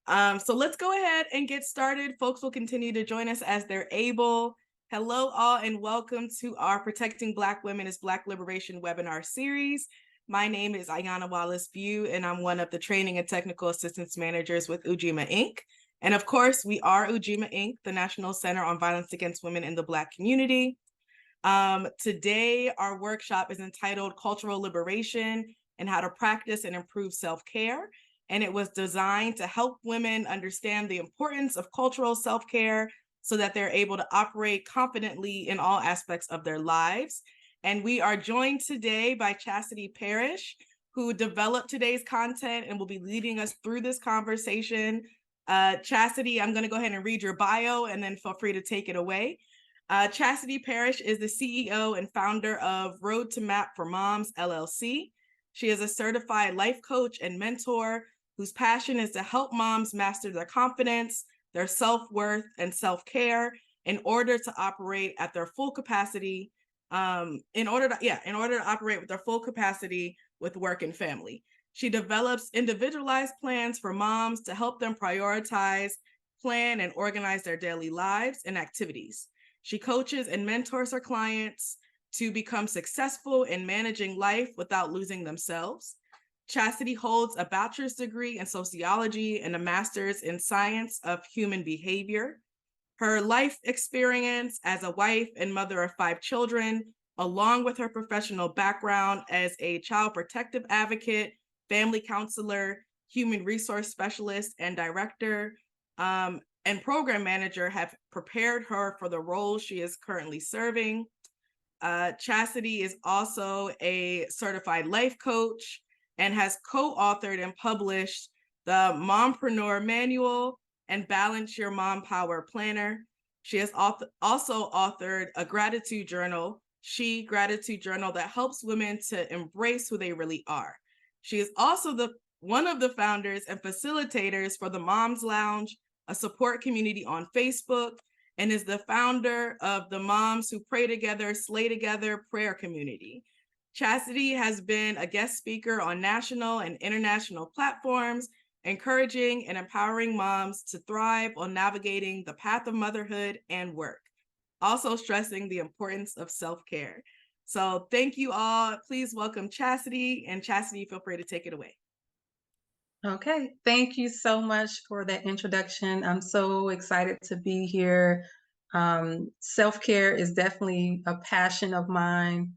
So let's go ahead and get started. Folks will continue to join us as they're able. Hello, all, and welcome to our Protecting Black Women is Black Liberation webinar series. My name is Ayana Wallace View, and I'm one of the Training and Technical Assistance Managers with Ujima Inc. And of course, we are Ujima Inc., the National Center on Violence Against Women in the Black Community. Today, our workshop is entitled Cultural Liberation and How to Practice and Improve Self-Care. And it was designed to help women understand the importance of cultural self-care so that they're able to operate confidently in all aspects of their lives. And we are joined today by Chassity Parrish, who developed today's content and will be leading us through this conversation. Chassity, I'm going to go ahead and read your bio and then feel free to take it away. Chassity Parrish is the CEO and founder of Road to Map for Moms, LLC. She is a certified life coach and mentor whose passion is to help moms master their confidence, their self-worth, and self-care in order to operate at their full capacity, in order to operate with their full capacity with work and family. She develops individualized plans for moms to help them prioritize, plan, and organize their daily lives and activities. She coaches and mentors her clients to become successful in managing life without losing themselves. Chassity holds a bachelor's degree in sociology and a master's in science of human behavior. Her life experience as a wife and mother of 5 children, along with her professional background as a child protective advocate, family counselor, human resource specialist, and director, and program manager, have prepared her for the role she is currently serving. Chassity is also a certified life coach and has co-authored and published the Mompreneur Manual and Balance Your Mom Power Planner. She has also authored a gratitude journal, Gratitude Journal, that helps women to embrace who they really are. She is also one of the founders and facilitators for the Moms Lounge, a support community on Facebook, and is the founder of the Moms Who Pray Together, Slay Together prayer community. Chassity has been a guest speaker on national and international platforms, encouraging and empowering moms to thrive on navigating the path of motherhood and work, also stressing the importance of self-care. So thank you all. Please welcome Chassity, and Chassity, feel free to take it away. Okay, thank you so much for that introduction. I'm so excited to be here. Self-care is definitely a passion of mine.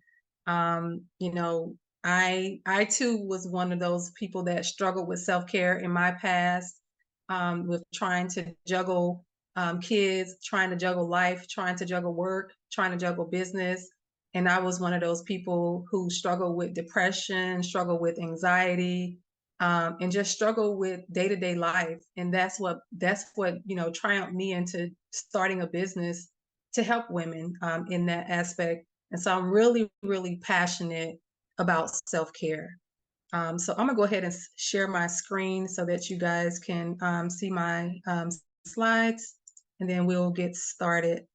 I too was one of those people that struggled with self-care in my past, with trying to juggle kids, trying to juggle life, trying to juggle work, trying to juggle business. And I was one of those people who struggled with depression, struggled with anxiety, and just struggle with day-to-day life. And that's what triumphed me into starting a business to help women in that aspect. And so I'm really, really passionate about self-care. So I'm gonna go ahead and share my screen so that you guys can see my slides, and then we'll get started.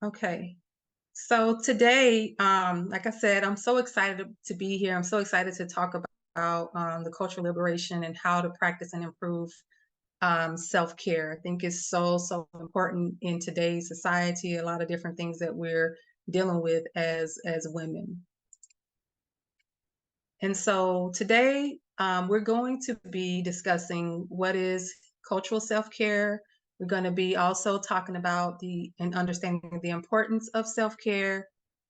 Okay. So today, like I said, I'm so excited to be here. I'm so excited to talk about the cultural liberation and how to practice and improve self-care. I think it's so important in today's society. A lot of different things that we're dealing with as women. And so today, we're going to be discussing what is cultural self-care. We're going to be also talking about and understanding the importance of self-care.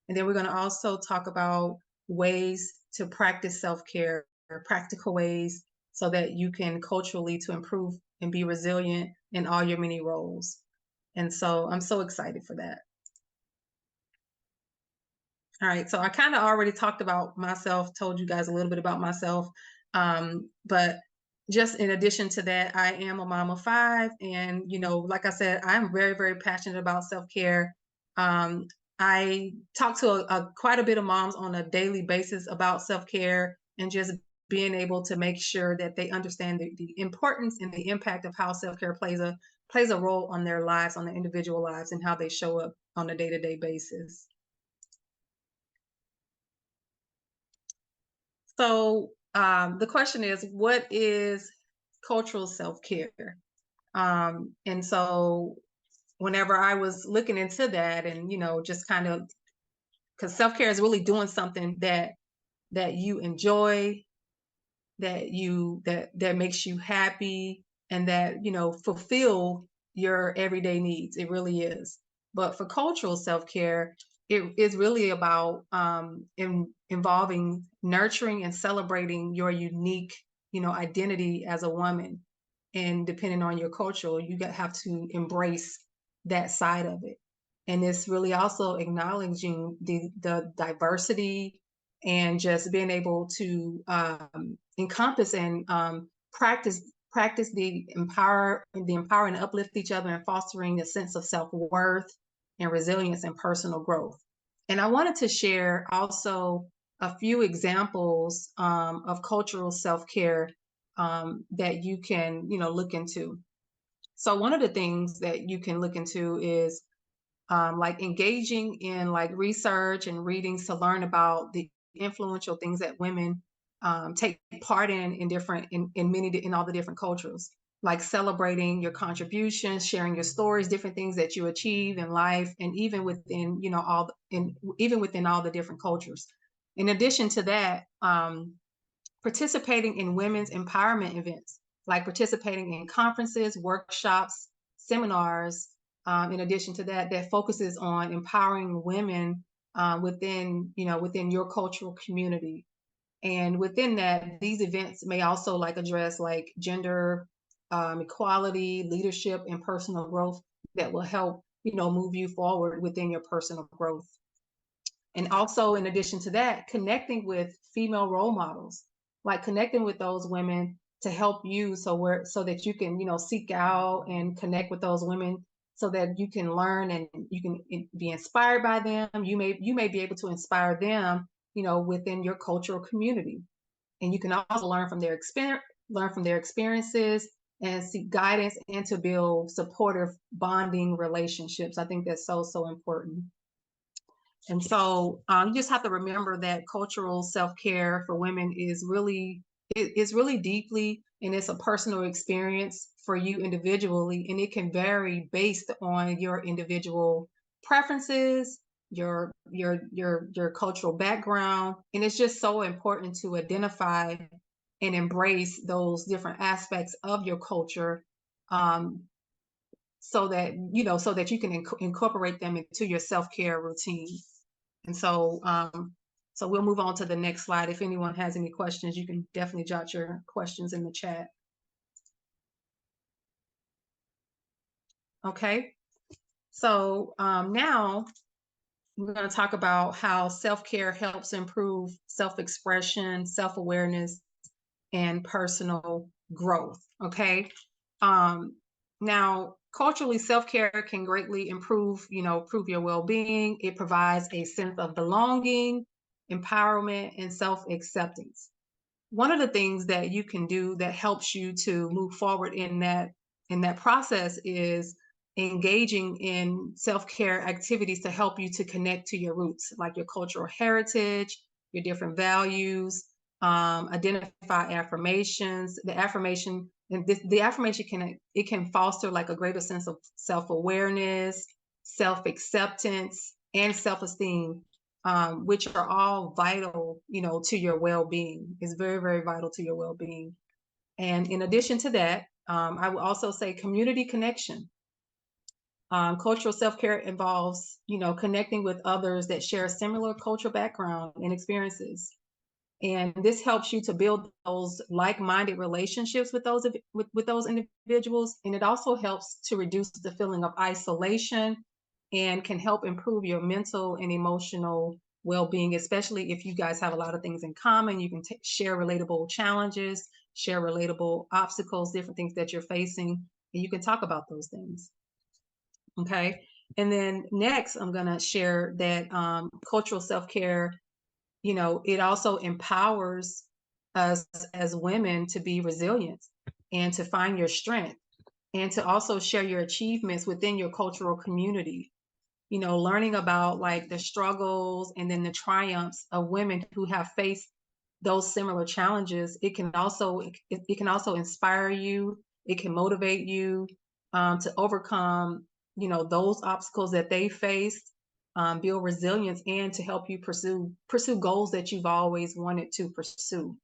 And then we're going to also talk about ways to practice self-care, practical ways, so that you can culturally to improve and be resilient in all your many roles. And so I'm so excited for that. All right, so I kind of already talked about myself, told you guys a little bit about myself. But just in addition to that, I am a mom of 5. And, like I said, I'm very, very passionate about self-care. I talk to quite a bit of moms on a daily basis about self-care and just being able to make sure that they understand the importance and the impact of how self-care plays a role on their lives, on their individual lives, and how they show up on a day-to-day basis. So the question is, what is cultural self-care? And so whenever I was looking into that and, just kind of, because self-care is really doing something that you enjoy, that makes you happy, and that fulfill your everyday needs. It really is. But for cultural self-care, it is really about involving nurturing and celebrating your unique identity as a woman. And depending on your culture, have to embrace that side of it. And it's really also acknowledging the diversity, and just being able to encompass and practice the empower and uplift each other, and fostering a sense of self-worth and resilience and personal growth. And I wanted to share also a few examples of cultural self-care that you can look into. So one of the things that you can look into is like engaging in like research and readings to learn about the influential things that women take part in all the different cultures, like celebrating your contributions, sharing your stories, different things that you achieve in life, and even within even within all the different cultures. In addition to that, participating in women's empowerment events, like participating in conferences, workshops, seminars. In addition to that, that focuses on empowering women within your cultural community. And within that, these events may also like address like gender equality, leadership, and personal growth that will help move you forward within your personal growth. And also, in addition to that, connecting with female role models, like connecting with those women to help you, so that you can seek out and connect with those women, so that you can learn and you can be inspired by them. You may be able to inspire them within your cultural community. And you can also learn from their experiences, and seek guidance, and to build supportive bonding relationships. I think that's so important. And so you just have to remember that cultural self-care for women is really deeply, and it's a personal experience for you individually, and it can vary based on your individual preferences, your cultural background. And it's just so important to identify and embrace those different aspects of your culture, so that you can incorporate them into your self-care routine. And so we'll move on to the next slide. If anyone has any questions, you can definitely jot your questions in the chat. Okay, so now we're going to talk about how self-care helps improve self-expression, self-awareness, and personal growth. Okay, now culturally, self-care can greatly improve your well-being. It provides a sense of belonging, empowerment, and self-acceptance. One of the things that you can do that helps you to move forward in that process is engaging in self-care activities to help you to connect to your roots, like your cultural heritage, your different values. Identify affirmations. The affirmation can foster like a greater sense of self-awareness, self-acceptance, and self-esteem, which are all vital, to your well-being. Is very, very vital to your well-being. And in addition to that, I would also say community connection. Cultural self-care involves, connecting with others that share a similar cultural background and experiences. And this helps you to build those like-minded relationships with those individuals. And it also helps to reduce the feeling of isolation, and can help improve your mental and emotional well-being, especially if you guys have a lot of things in common. You can share relatable challenges, share relatable obstacles, different things that you're facing, and you can talk about those things. Okay. And then next, I'm going to share that cultural self-care, it also empowers us as women to be resilient and to find your strength and to also share your achievements within your cultural community. Learning about like the struggles and then the triumphs of women who have faced those similar challenges. It can also inspire you. It can motivate you to overcome, those obstacles that they faced, build resilience, and to help you pursue goals that you've always wanted to pursue.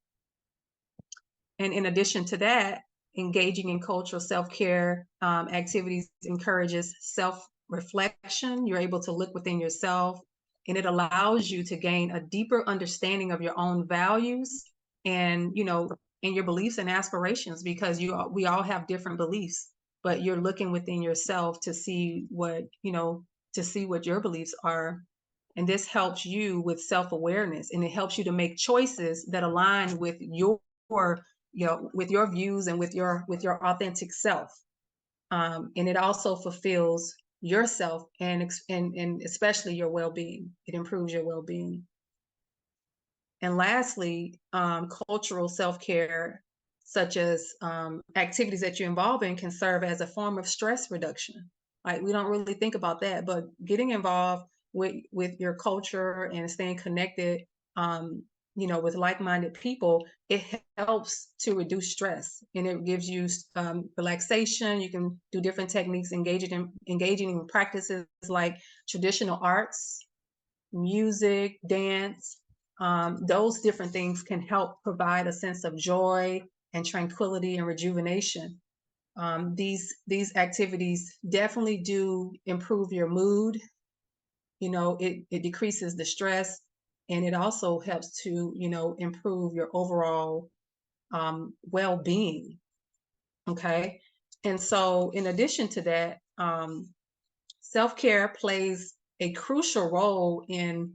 And in addition to that, engaging in cultural self-care activities encourages self-reflection. You're able to look within yourself, and it allows you to gain a deeper understanding of your own values and, and your beliefs and aspirations, because we all have different beliefs, but you're looking within yourself to see what your beliefs are. And this helps you with self-awareness, and it helps you to make choices that align with with your views and with your authentic self. And it also fulfills yourself and especially your well-being. It improves your well-being. And lastly, cultural self-care, such as activities that you involve in, can serve as a form of stress reduction. Like, we don't really think about that, but getting involved with your culture and staying connected, with like-minded people, it helps to reduce stress, and it gives you relaxation. You can do different techniques, engaging in practices like traditional arts, music, dance. Those different things can help provide a sense of joy and tranquility and rejuvenation. These activities definitely do improve your mood. It decreases the stress, and it also helps to, improve your overall well-being. Okay. And so in addition to that, self-care plays a crucial role in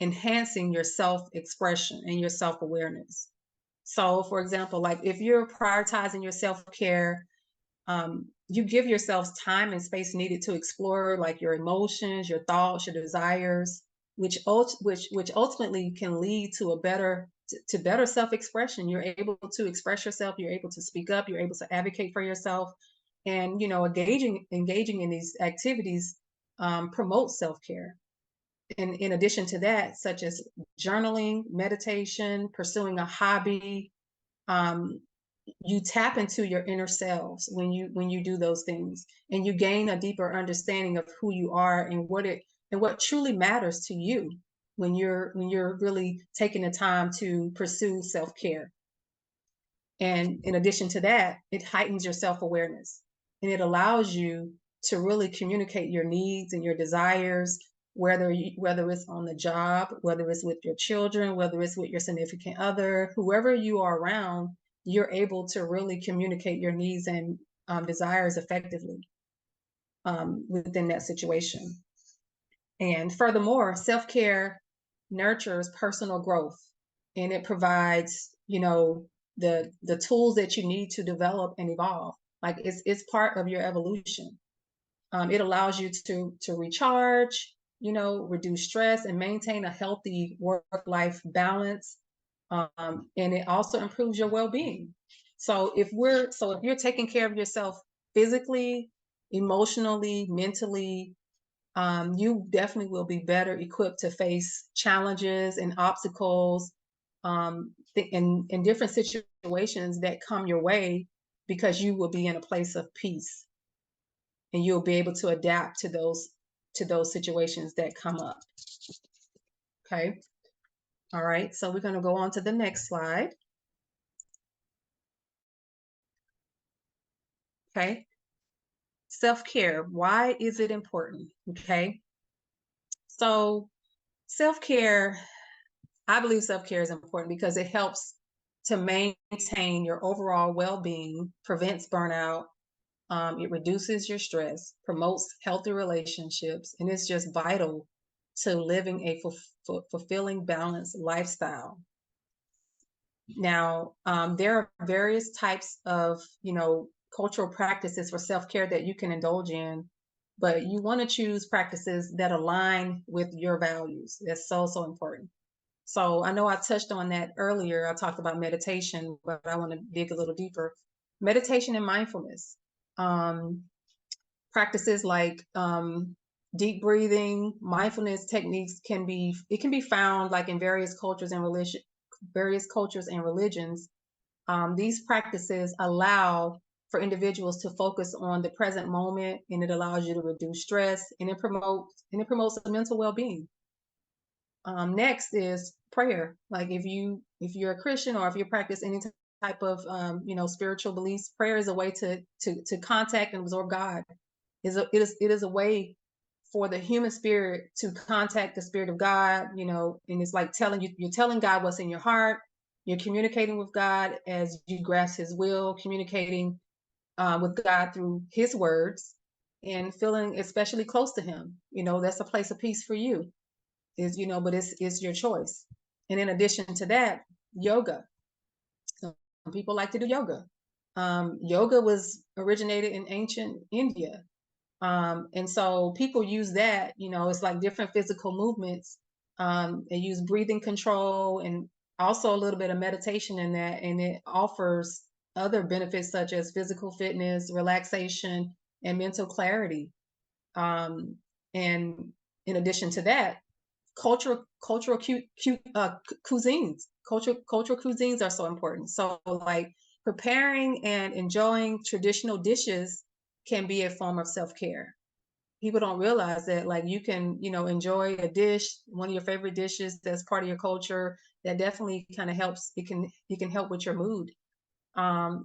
enhancing your self-expression and your self-awareness. So, for example, like if you're prioritizing your self-care, you give yourselves time and space needed to explore like your emotions, your thoughts, your desires, which ultimately can lead to better self-expression. You're able to express yourself, you're able to speak up, you're able to advocate for yourself. And engaging in these activities promotes self-care. And in addition to that, such as journaling, meditation, pursuing a hobby, um, you tap into your inner selves when you do those things, and you gain a deeper understanding of who you are and what truly matters to you when you're really taking the time to pursue self-care. And in addition to that, it heightens your self-awareness, and it allows you to really communicate your needs and your desires, whether it's on the job, whether it's with your children, whether it's with your significant other, whoever you are around. You're able to really communicate your needs and desires effectively within that situation. And furthermore, self-care nurtures personal growth, and it provides, the tools that you need to develop and evolve. Like, it's part of your evolution. It allows you to recharge, reduce stress, and maintain a healthy work-life balance. And it also improves your well-being. So if you're taking care of yourself physically, emotionally, mentally, you definitely will be better equipped to face challenges and obstacles, in different situations that come your way, because you will be in a place of peace, and you'll be able to adapt to those situations that come up. Okay. All right. So we're going to go on to the next slide. Okay. Self-care. Why is it important? Okay. So self-care, I believe self-care is important because it helps to maintain your overall well-being, prevents burnout, it reduces your stress, promotes healthy relationships, and it's just vital to living a fulfilling, balanced lifestyle. Now, there are various types of, cultural practices for self-care that you can indulge in. but you want to choose practices that align with your values. That's so, so important. So I know I touched on that earlier. I talked about meditation, but I want to dig a little deeper. Meditation and mindfulness. Um, Practices like deep breathing, mindfulness techniques can be found like in various cultures and religions. These practices allow for individuals to focus on the present moment, and it allows you to reduce stress, and it promotes mental well-being. Next is prayer. Like if you're a Christian or if you practice any type of spiritual beliefs, prayer is a way to contact and absorb God. It is a way for the human spirit to contact the spirit of God, and it's like you're telling God what's in your heart. You're communicating with God as you grasp his will, communicating with God through his words and feeling especially close to him. That's a place of peace for you but it's your choice. And in addition to that, yoga. Some people like to do yoga. Yoga was originated in ancient India. And so people use that, it's like different physical movements. They use breathing control and also a little bit of meditation in that. And it offers other benefits such as physical fitness, relaxation, and mental clarity. And in addition to that, cultural cuisines. Cultural cuisines are so important. So like preparing and enjoying traditional dishes can be a form of self-care. People don't realize that like you can, enjoy a dish, one of your favorite dishes that's part of your culture. That definitely kind of helps. It can help with your mood.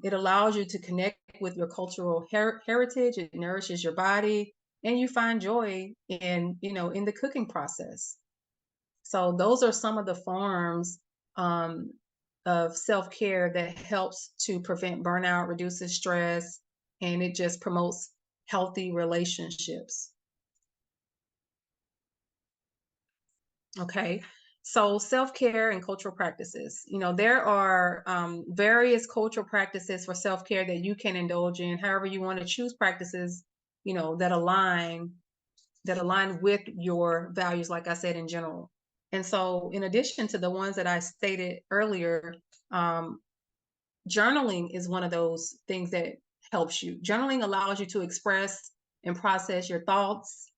It allows you to connect with your cultural heritage. It nourishes your body, and you find joy in the cooking process. So those are some of the forms um, of self-care that helps to prevent burnout, reduces stress, and it just promotes healthy relationships. Okay. So self-care and cultural practices. There are various cultural practices for self-care that you can indulge in. However, you want to choose practices, that align with your values, like I said, in general. And so, in addition to the ones that I stated earlier, um, journaling is one of those things that helps you. Journaling allows you to express and process your thoughts,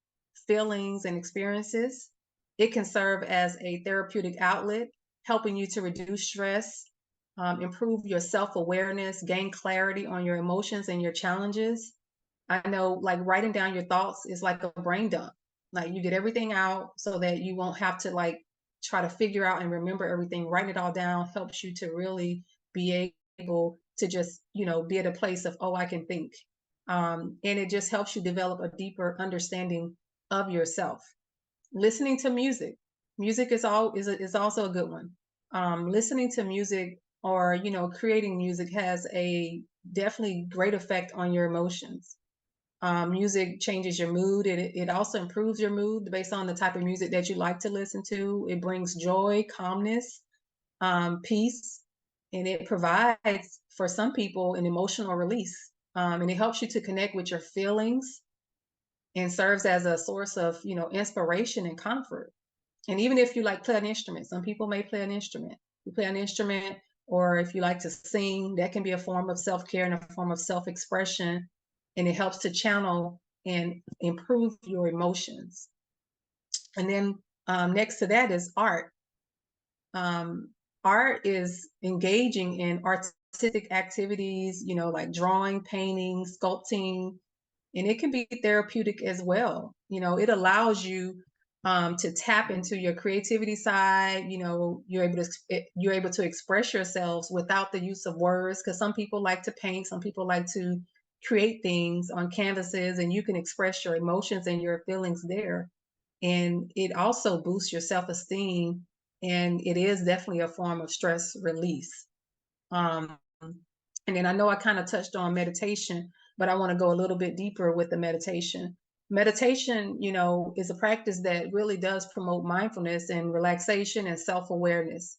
feelings, and experiences. It can serve as a therapeutic outlet, helping you to reduce stress, improve your self awareness, gain clarity on your emotions and your challenges. I know like writing down your thoughts is like a brain dump. Like you get everything out so that you won't have to like try to figure out and remember everything. Writing it all down helps you to really be able to just, be at a place of, oh, I can think. And it just helps you develop a deeper understanding of yourself. Listening to music. Music is also a good one. Listening to music or, creating music has a definitely great effect on your emotions. Music changes your mood. It also improves your mood based on the type of music that you like to listen to. It brings joy, calmness, peace, and it provides for some people an emotional release. And it helps you to connect with your feelings and serves as a source of, inspiration and comfort. And even if you like play an instrument, some people may play an instrument. You play an instrument, or if you like to sing, that can be a form of self-care and a form of self-expression. And it helps to channel and improve your emotions. And then next to that is art. Um, Art is engaging in artistic activities, like drawing, painting, sculpting, and it can be therapeutic as well. It allows you to tap into your creativity side. You're able to express yourselves without the use of words, because some people like to paint, some people like to create things on canvases, and you can express your emotions and your feelings there. And it also boosts your self-esteem, and it is definitely a form of stress release. Um, and then I know I kind of touched on meditation, but I want to go a little bit deeper with the meditation. Meditation, is a practice that really does promote mindfulness and relaxation and self-awareness.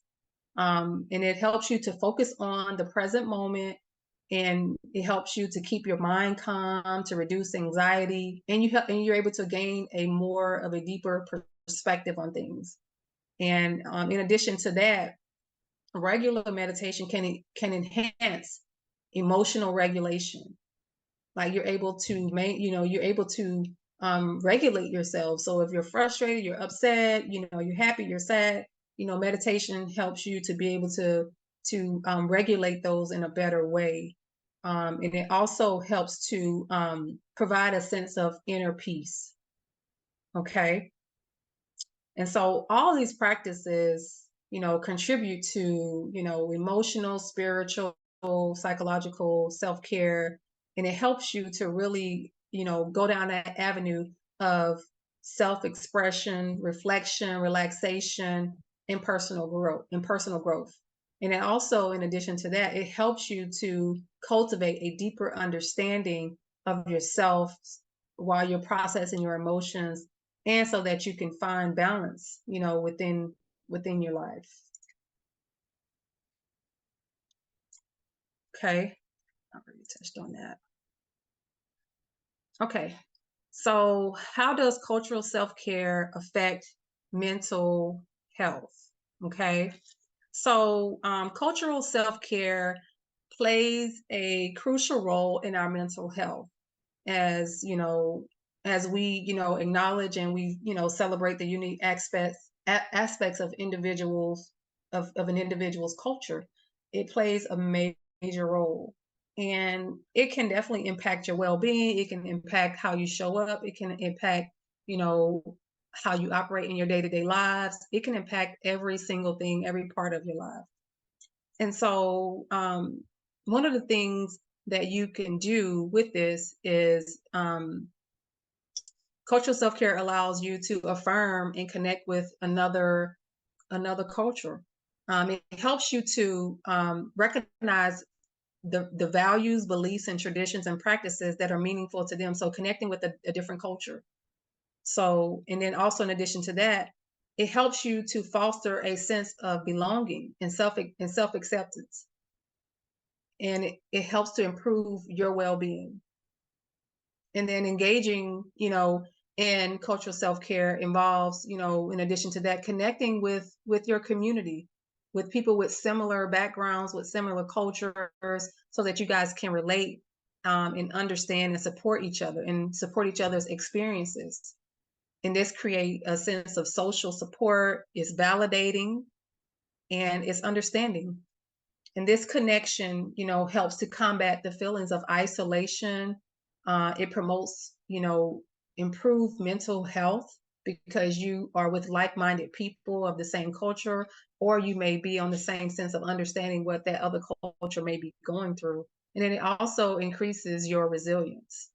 And it helps you to focus on the present moment and it helps you to keep your mind calm, to reduce anxiety, and you're able to gain a more of a deeper perspective on things. And in addition to that, regular meditation can enhance emotional regulation. Like you're able to you're able to regulate yourself. So if you're frustrated, you're upset, you're happy, you're sad, meditation helps you to be able to regulate those in a better way. And it also helps to provide a sense of inner peace. Okay. And so all these practices, contribute to, emotional, spiritual, psychological self-care, and it helps you to really, go down that avenue of self-expression, reflection, relaxation, and personal growth. And then also, in addition to that, it helps you to cultivate a deeper understanding of yourself while you're processing your emotions, and so that you can find balance, within your life. Okay, I already touched on that. Okay, so how does cultural self-care affect mental health? Okay, so cultural self-care plays a crucial role in our mental health, as as we acknowledge and we celebrate the unique aspects of individuals of an individual's culture. It plays a major role, and it can definitely impact your well-being. It can impact how you show up. It can impact you know how you operate in your day-to-day lives. It can impact every single thing, every part of your life. And so one of the things that you can do with this is cultural self-care allows you to affirm and connect with another culture. It helps you to recognize the values, beliefs, and traditions and practices that are meaningful to them. So connecting with a different culture. So, and then also in addition to that, it helps you to foster a sense of belonging and self-acceptance. And it helps to improve your well-being. And then engaging, in cultural self-care involves, in addition to that, connecting with your community, with people with similar backgrounds, with similar cultures, so that you guys can relate and understand and support each other and support each other's experiences. And this create a sense of social support, is validating, and it's understanding. And this connection, helps to combat the feelings of isolation. It promotes, improved mental health, because you are with like-minded people of the same culture, or you may be on the same sense of understanding what that other culture may be going through. And then it also increases your resilience.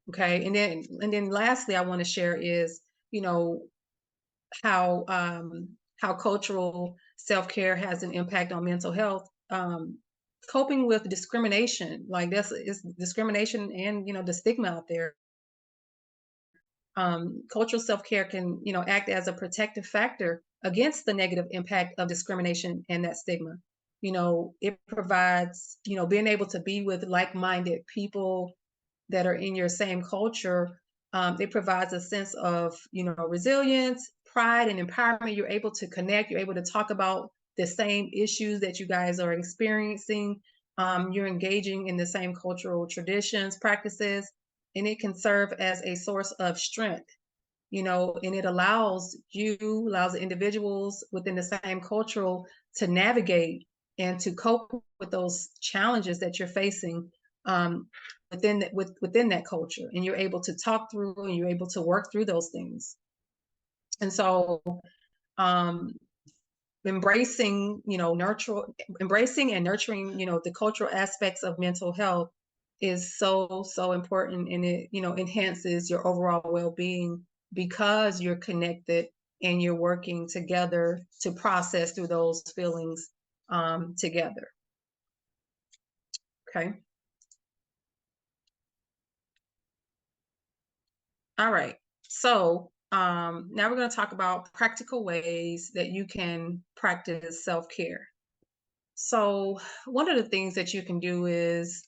Okay. And then lastly, I want to share is, you know, how cultural self-care has an impact on mental health. Coping with discrimination, like that's is discrimination, and the stigma out there. Cultural self-care can act as a protective factor against the negative impact of discrimination and that stigma. It provides being able to be with like-minded people that are in your same culture. It provides a sense of resilience, pride, and empowerment. You're able to connect. You're able to talk about the same issues that you guys are experiencing. You're engaging in the same cultural traditions, practices, and it can serve as a source of strength. And it allows individuals within the same cultural to navigate and to cope with those challenges that you're facing within that culture, and you're able to talk through and you're able to work through those things. And so um, embracing and nurturing the cultural aspects of mental health is so important, and it enhances your overall well-being, because you're connected and you're working together to process through those feelings together. Okay. All right. So now we're going to talk about practical ways that you can practice self-care. So one of the things that you can do is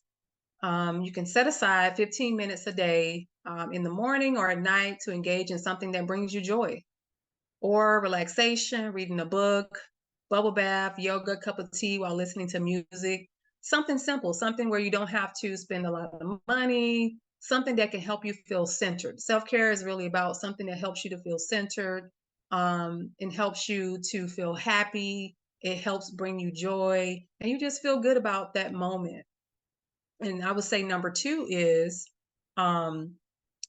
you can set aside 15 minutes a day in the morning or at night to engage in something that brings you joy or relaxation, reading a book, bubble bath, yoga, cup of tea while listening to music. Something simple, something where you don't have to spend a lot of money, something that can help you feel centered. Self care is really about something that helps you to feel centered and helps you to feel happy. It helps bring you joy, and you just feel good about that moment. And I would say number two is um,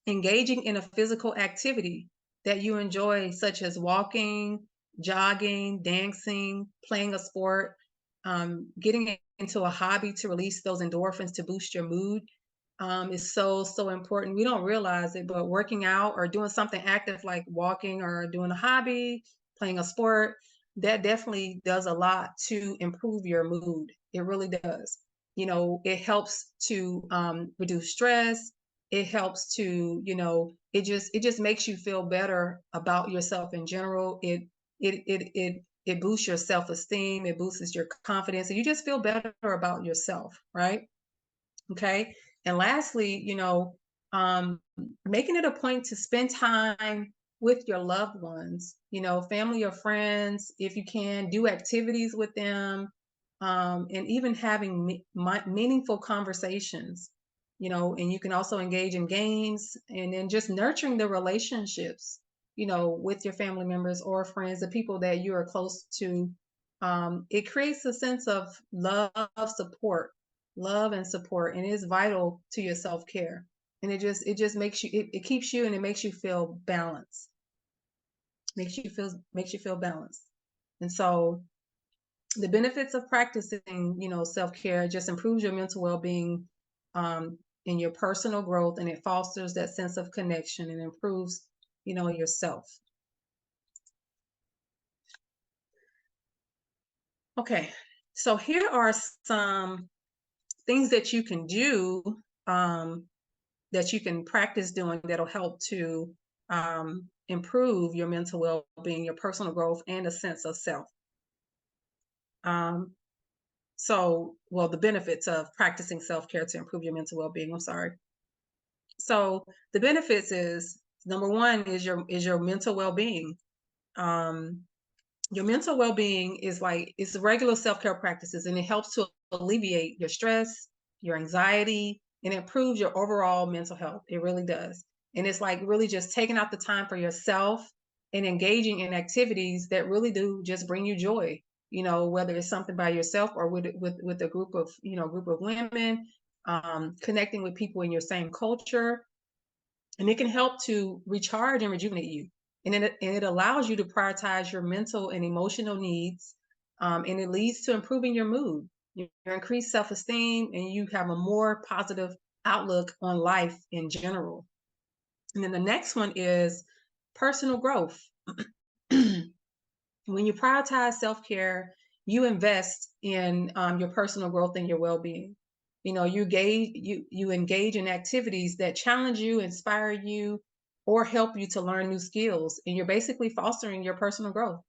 engaging in a physical activity that you enjoy, such as walking, jogging, dancing, playing a sport, getting into a hobby to release those endorphins to boost your mood is so important. We don't realize it, but working out or doing something active like walking or doing a hobby, playing a sport, that definitely does a lot to improve your mood. It really does. It helps to reduce stress. It helps to, it just makes you feel better about yourself in general. It boosts your self-esteem. It boosts your confidence, and you just feel better about yourself, right? Okay. And lastly, um, making it a point to spend time with your loved ones, family or friends, if you can, do activities with them, and even having meaningful conversations, and you can also engage in games and then just nurturing the relationships, with your family members or friends, the people that you are close to. It creates a sense of support love and support, and it is vital to your self-care. And it just makes you it keeps you and it makes you feel balanced, makes you feel balanced. And so the benefits of practicing, self-care just improves your mental well-being, in your personal growth, and it fosters that sense of connection and improves, yourself. Okay, so here are some things that you can do, um, that you can practice doing that'll help to improve your mental well-being, your personal growth, and a sense of self. Um, well, the benefits of practicing self-care to improve your mental well-being. I'm sorry. So the benefits is number one is your mental well-being. Um, your mental well-being is like it's regular self-care practices, and it helps to alleviate your stress, your anxiety, and improves your overall mental health. It really does. And it's like really just taking out the time for yourself and engaging in activities that really do just bring you joy, whether it's something by yourself or with a group of women, connecting with people in your same culture, and it can help to recharge and rejuvenate you. And it allows you to prioritize your mental and emotional needs, and it leads to improving your mood, your increased self-esteem, and you have a more positive outlook on life in general. And then the next one is personal growth. When you prioritize self-care, you invest in your personal growth and your well-being. You engage in activities that challenge you, inspire you, or help you to learn new skills, and you're basically fostering your personal growth.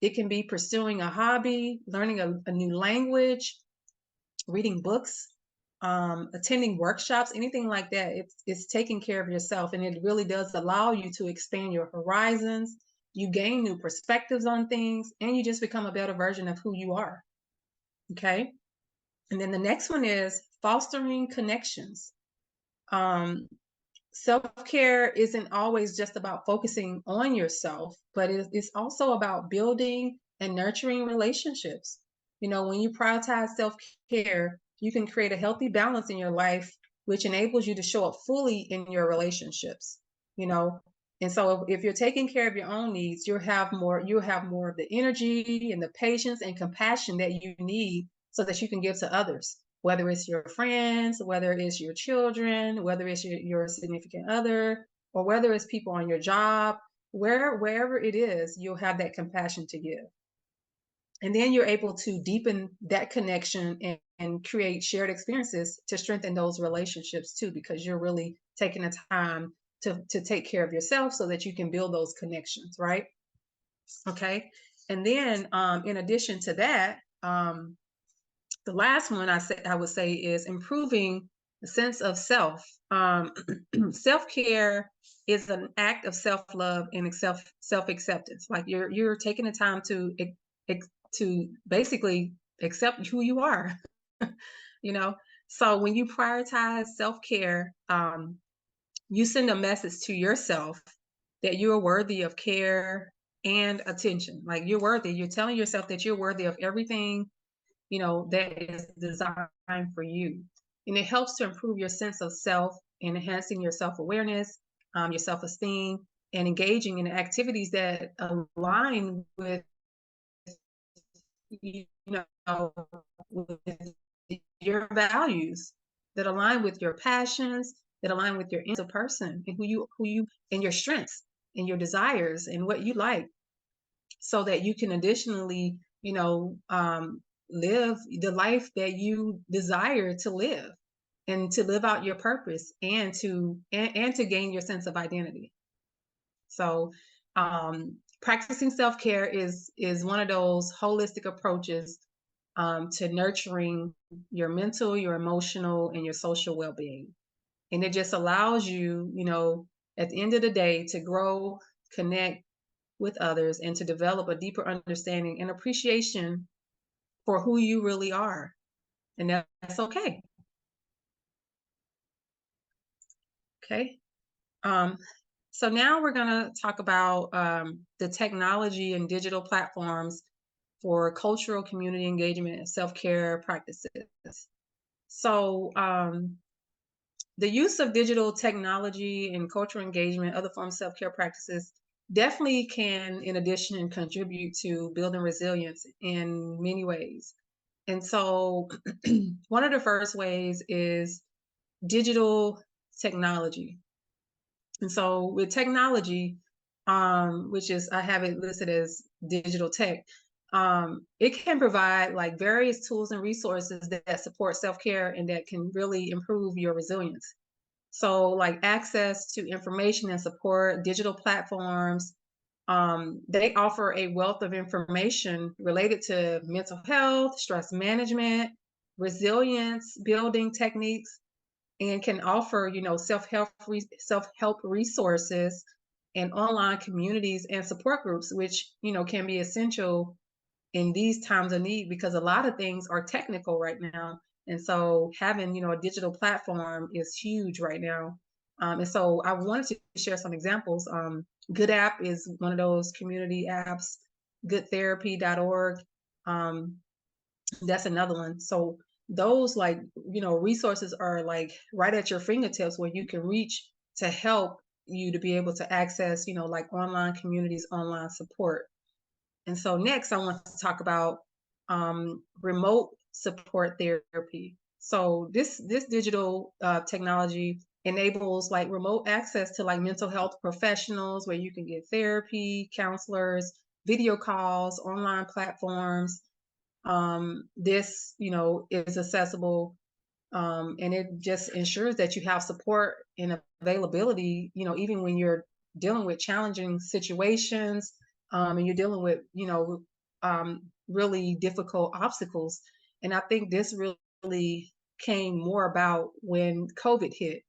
It can be pursuing a hobby, learning a new language, reading books, attending workshops, anything like that. It's taking care of yourself, and it really does allow you to expand your horizons. You gain new perspectives on things, and you just become a better version of who you are. Okay. And then the next one is fostering connections. Um, Self-care isn't always just about focusing on yourself, but it's also about building and nurturing relationships. When you prioritize self-care, you can create a healthy balance in your life, which enables you to show up fully in your relationships. you know and so if you're taking care of your own needs, you'll have more of the energy and the patience and compassion that you need so that you can give to others, whether it's your friends, whether it's your children, whether it's your significant other, or whether it's people on your job, wherever it is, you'll have that compassion to give. And then you're able to deepen that connection and create shared experiences to strengthen those relationships too, because you're really taking the time to take care of yourself so that you can build those connections, right? Okay. And then in addition to that, The last one I would say is improving the sense of self. Self-care is an act of self-love and self-acceptance. Like you're taking the time to to basically accept who you are. you know. So when you prioritize self-care, you send a message to yourself that you are worthy of care and attention. Like you're worthy. You're telling yourself that you're worthy of everything, that is designed for you. And it helps to improve your sense of self and enhancing your self-awareness, your self-esteem, and engaging in activities that align with, you know, with your values, that align with your passions, that align with your inner person and who you and your strengths and your desires and what you like, so that you can additionally, live the life that you desire to live and to live out your purpose and to gain your sense of identity. So practicing self-care is one of those holistic approaches to nurturing your mental, your emotional, and your social well-being. And it just allows you, at the end of the day, to grow, connect with others, and to develop a deeper understanding and appreciation for who you really are. And that's okay. Okay. Um, so now we're going to talk about the technology and digital platforms for cultural community engagement and self-care practices. So the use of digital technology and cultural engagement, other forms of self-care practices definitely can, in addition, contribute to building resilience in many ways. And so one of the first ways is digital technology. And so with technology, which is, I have it listed as digital tech, it can provide like various tools and resources that support self-care and that can really improve your resilience. So like access to information and support, digital platforms, they offer a wealth of information related to mental health, stress management, resilience building techniques, and can offer, self-help resources and online communities and support groups, which, can be essential in these times of need because a lot of things are technical right now. And so having, a digital platform is huge right now. And so I wanted to share some examples. Good App is one of those community apps, goodtherapy.org. That's another one. So those, like, resources are like right at your fingertips where you can reach to help you to be able to access, like online communities, online support. And so next I want to talk about remote support therapy. So this digital technology enables like remote access to like mental health professionals where you can get therapy, counselors, video calls, online platforms. This, is accessible, and it just ensures that you have support and availability, even when you're dealing with challenging situations, and you're dealing with, really difficult obstacles. And I think this really came more about when COVID hit.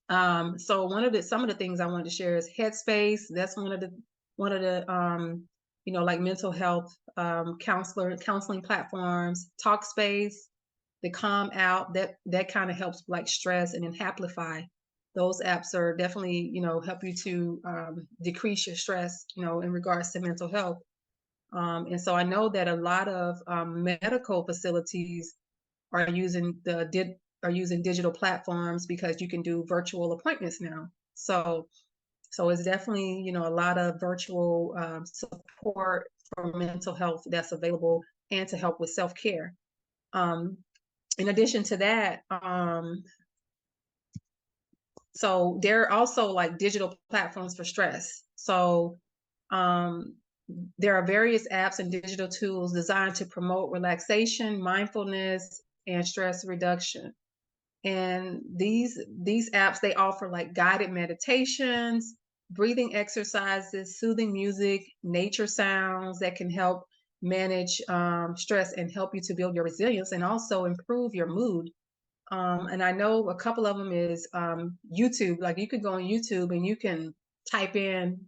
So some of the things I wanted to share is Headspace. That's one of the like mental health counseling platforms. Talkspace, the Calm Out, that kind of helps like stress and then Haplify. Those apps are definitely, help you to decrease your stress, in regards to mental health. And so I know that a lot of medical facilities are using digital platforms because you can do virtual appointments now. So it's definitely, a lot of virtual support for mental health that's available and to help with self-care. In addition to that, so there are also like digital platforms for stress. So there are various apps and digital tools designed to promote relaxation, mindfulness, and stress reduction. And these apps, they offer like guided meditations, breathing exercises, soothing music, nature sounds that can help manage stress and help you to build your resilience and also improve your mood. And I know a couple of them is YouTube. Like you could go on YouTube and you can type in,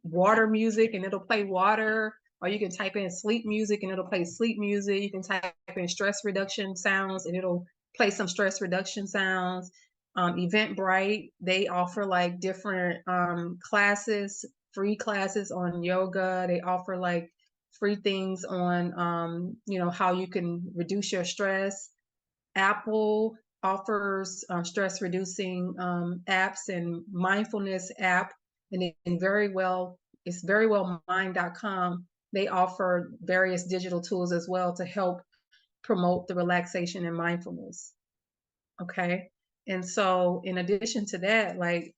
water music and it'll play water, or you can type in sleep music and it'll play sleep music. You can type in stress reduction sounds and it'll play some stress reduction sounds. Eventbrite, they offer like different classes, free classes on yoga. They offer like free things on, how you can reduce your stress. Apple offers stress reducing apps and mindfulness app, and it's verywellmind.com. They offer various digital tools as well to help promote the relaxation and mindfulness. Okay. And so in addition to that, like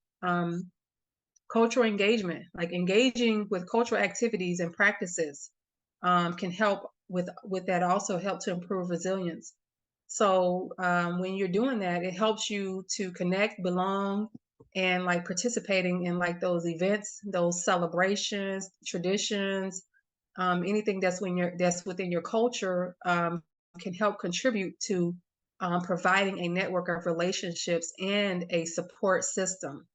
cultural engagement, like engaging with cultural activities and practices can help with that, also help to improve resilience. So when you're doing that, it helps you to connect, belong, and like participating in like those events, those celebrations, traditions, anything that's within your culture can help contribute to providing a network of relationships and a support system,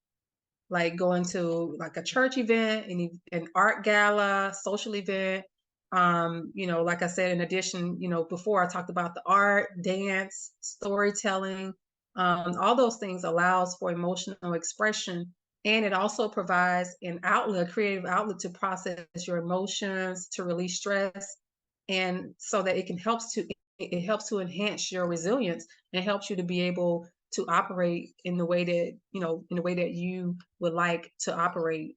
like going to like a church event, an art gala, social event. Like I said, in addition, before I talked about the art, dance, storytelling, all those things allows for emotional expression. And it also provides an outlet, a creative outlet to process your emotions, to release stress. And so that it helps to enhance your resilience and helps you to be able to operate in the way that, in the way that you would like to operate.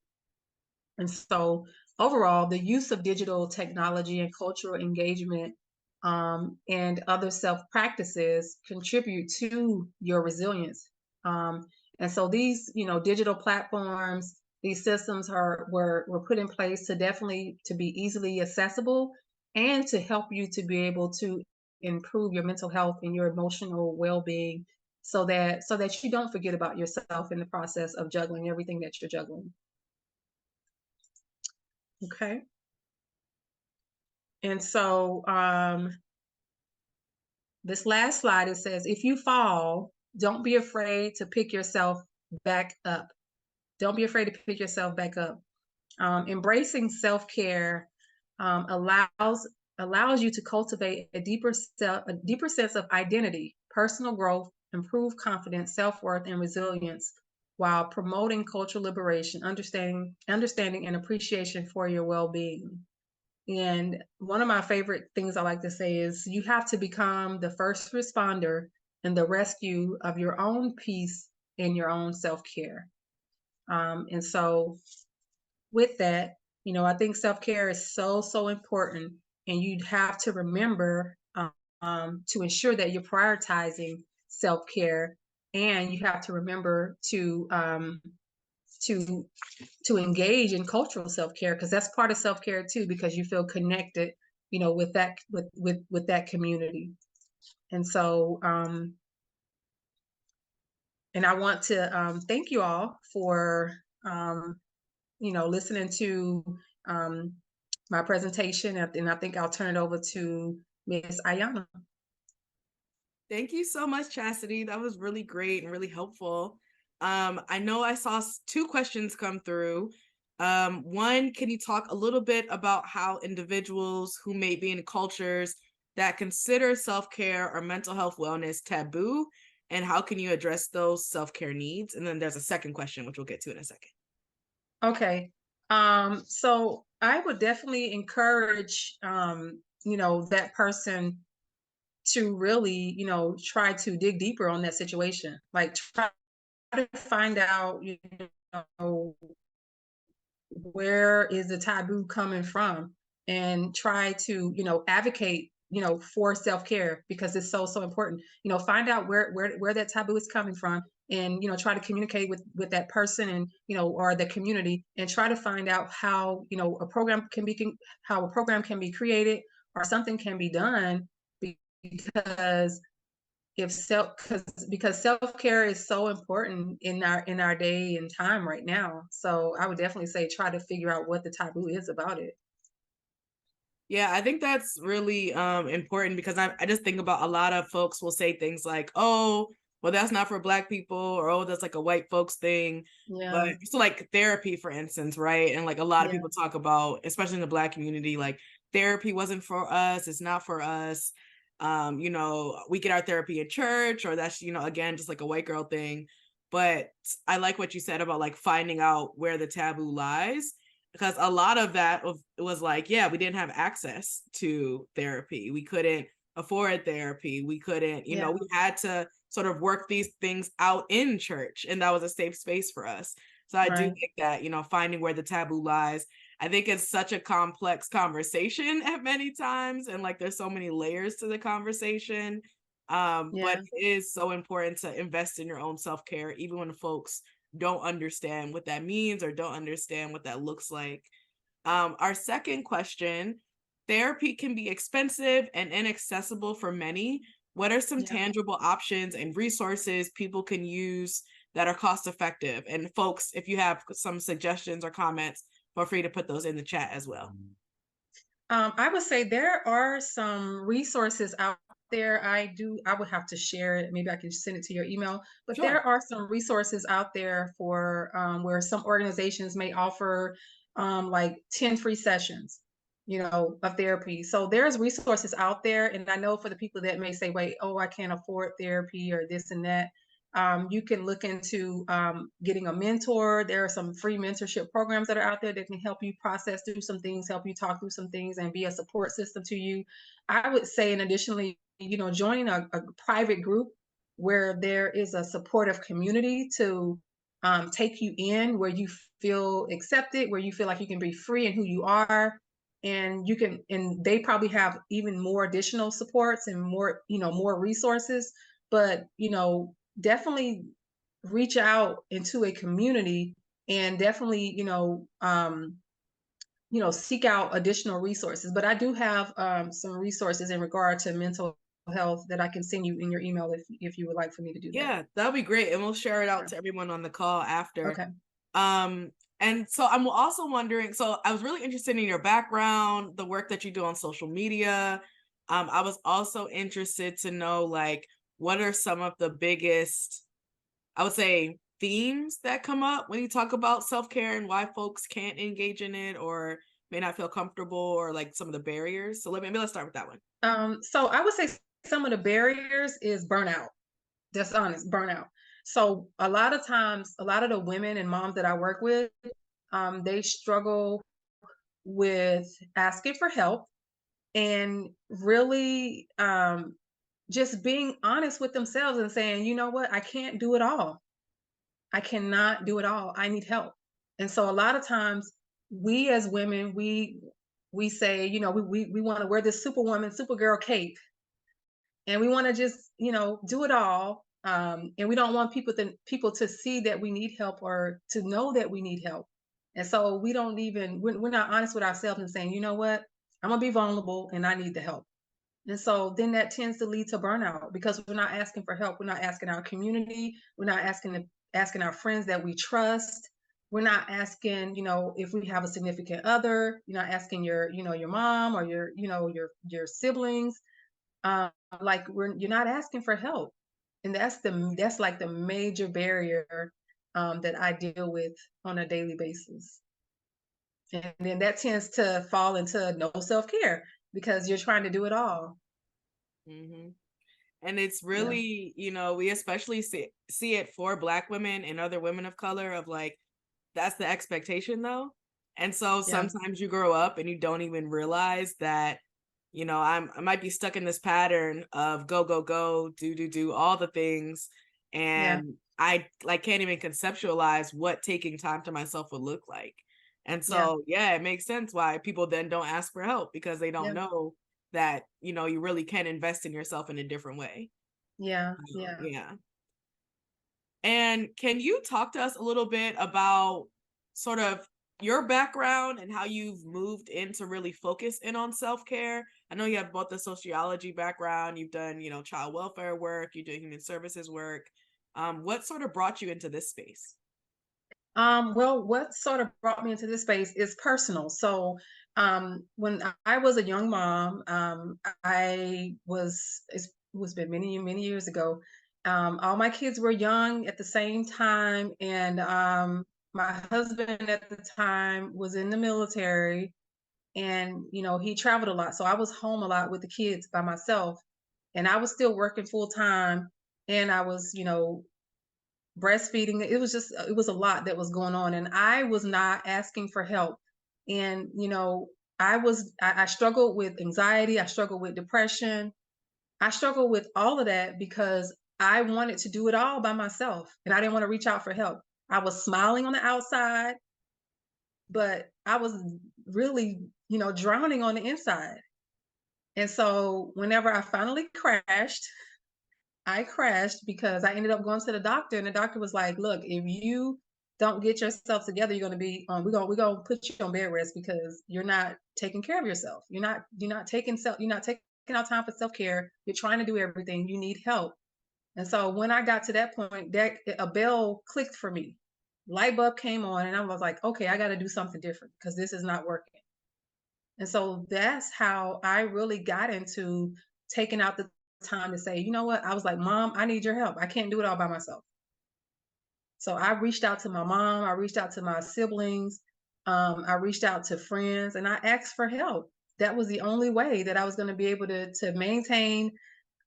And so overall, the use of digital technology and cultural engagement and other self practices contribute to your resilience. Um, and so these, digital platforms, these systems were put in place to definitely to be easily accessible and to help you to be able to improve your mental health and your emotional well-being, so that you don't forget about yourself in the process of juggling everything that you're juggling. Okay. And so this last slide, it says, if you fall, don't be afraid to pick yourself back up. Don't be afraid to pick yourself back up. Embracing self-care allows you to cultivate a deeper sense of identity, personal growth, improved confidence, self-worth, and resilience, while promoting cultural liberation, understanding and appreciation for your well-being. And one of my favorite things I like to say is you have to become the first responder in the rescue of your own peace and your own self-care. And so with that, I think self-care is so, so important. And you'd have to remember to ensure that you're prioritizing self-care. And you have to remember to engage in cultural self-care, because that's part of self-care too, because you feel connected, with that community. And so and I want to thank you all for listening to my presentation, and I think I'll turn it over to Ms. Ayana. Thank you so much, Chassity. That was really great and really helpful. I know I saw two questions come through. One, can you talk a little bit about how individuals who may be in cultures that consider self-care or mental health wellness taboo, and how can you address those self-care needs? And then there's a second question, which we'll get to in a second. Okay. So I would definitely encourage, that person to really, try to dig deeper on that situation. Like try to find out, know, where is the taboo coming from, and try to, advocate, for self-care, because it's so, so important. Find out where that taboo is coming from, and, try to communicate with that person, and, or the community, and try to find out how, how a program can be created, or something can be done, because because self-care is so important in our day and time right now. So I would definitely say try to figure out what the taboo is about it. Yeah, I think that's really important because I just think about a lot of folks will say things like, "Oh, well that's not for black people," or "Oh, that's like a white folks thing." But Yeah, so like therapy for instance, right? And like a lot of yeah, people talk about, especially in the black community, like therapy wasn't for us, it's not for us. We get our therapy in church, or that's, again, just like a white girl thing. But I like what you said about like finding out where the taboo lies, because a lot of that was like, yeah, we didn't have access to therapy, we couldn't afford therapy, we couldn't, yeah, we had to sort of work these things out in church, and that was a safe space for us. So I do right. think that, finding where the taboo lies, I think it's such a complex conversation at many times, and like there's so many layers to the conversation. But Yeah, it is so important to invest in your own self-care even when folks don't understand what that means or don't understand what that looks like. Our second question: therapy can be expensive and inaccessible for many. What are some yeah. tangible options and resources people can use that are cost effective? And folks, if you have some suggestions or comments, feel free to put those in the chat as well. I would say there are some resources out there. I would have to share it. Maybe I can send it to your email. But there Sure. are some resources out there for where some organizations may offer like 10 free sessions, of therapy. So there's resources out there. And I know for the people that may say, wait, oh, I can't afford therapy or this and that. You can look into getting a mentor. There are some free mentorship programs that are out there that can help you process through some things, help you talk through some things, and be a support system to you. I would say, and additionally, joining a private group where there is a supportive community to take you in, where you feel accepted, where you feel like you can be free in who you are, and they probably have even more additional supports and more resources. But definitely reach out into a community and definitely seek out additional resources. But I do have some resources in regard to mental health that I can send you in your email if you would like for me to do that. Yeah, that'll be great. And we'll share it out Yeah. to everyone on the call after. Okay. Um, and so I'm also wondering, so I was really interested in your background, the work that you do on social media. I was also interested to know like what are some of the biggest, I would say, themes that come up when you talk about self-care and why folks can't engage in it or may not feel comfortable, or like some of the barriers. So maybe let's start with that one. So I would say some of the barriers is burnout. That's honest, burnout. So a lot of times, a lot of the women and moms that I work with, they struggle with asking for help and really just being honest with themselves and saying, you know what, I can't do it all. I cannot do it all. I need help. And so a lot of times we as women, we say, we want to wear this superwoman, supergirl cape, and we want to just, do it all. And we don't want people to see that we need help or to know that we need help. And so we're not honest with ourselves and saying, you know what, I'm gonna be vulnerable and I need the help. And so then that tends to lead to burnout because we're not asking for help. We're not asking our community. We're not asking our friends that we trust. We're not asking, if we have a significant other. You're not asking your mom or your siblings. Um, like you're not asking for help, and that's like the major barrier that I deal with on a daily basis. And then that tends to fall into no self care because you're trying to do it all. Hmm. And it's Yeah. really, we especially see it for Black women and other women of color of like, that's the expectation though. And so Yeah. sometimes you grow up and you don't even realize that, I might be stuck in this pattern of go, go, go, do all the things. Yeah. And I like can't even conceptualize what taking time to myself would look like. And Yeah. so, yeah, it makes sense why people then don't ask for help, because they don't Yeah. know that, you really can invest in yourself in a different way. Yeah. Yeah. Yeah. And can you talk to us a little bit about sort of your background and how you've moved into really focus in on self-care? I know you have both the sociology background, you've done, child welfare work, you do human services work. What sort of brought you into this space? Well, what sort of brought me into this space is personal. So When I was a young mom, I was it's been many years ago. All my kids were young at the same time, and my husband at the time was in the military, and he traveled a lot, so I was home a lot with the kids by myself, and I was still working full time, and I was breastfeeding. It was a lot that was going on, and I was not asking for help. And I struggled with anxiety, I struggled with depression, I struggled with all of that because I wanted to do it all by myself, and I didn't want to reach out for help. I was smiling on the outside, but I was really drowning on the inside. And so whenever I crashed because I ended up going to the doctor, and the doctor was like, "Look, if you don't get yourself together, you're going to be on. We're going to put you on bed rest because you're not taking care of yourself. You're not taking out time for self care. You're trying to do everything. You need help." And so when I got to that point, that a bell clicked for me, light bulb came on, and I was like, "Okay, I got to do something different because this is not working." And so that's how I really got into taking out the time to say, you know what? I was like, Mom, I need your help. I can't do it all by myself. So I reached out to my mom, I reached out to my siblings, I reached out to friends, and I asked for help. That was the only way that I was going to be able to maintain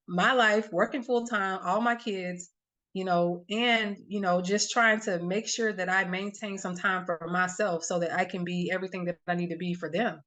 my life, working full time, all my kids, and just trying to make sure that I maintain some time for myself so that I can be everything that I need to be for them.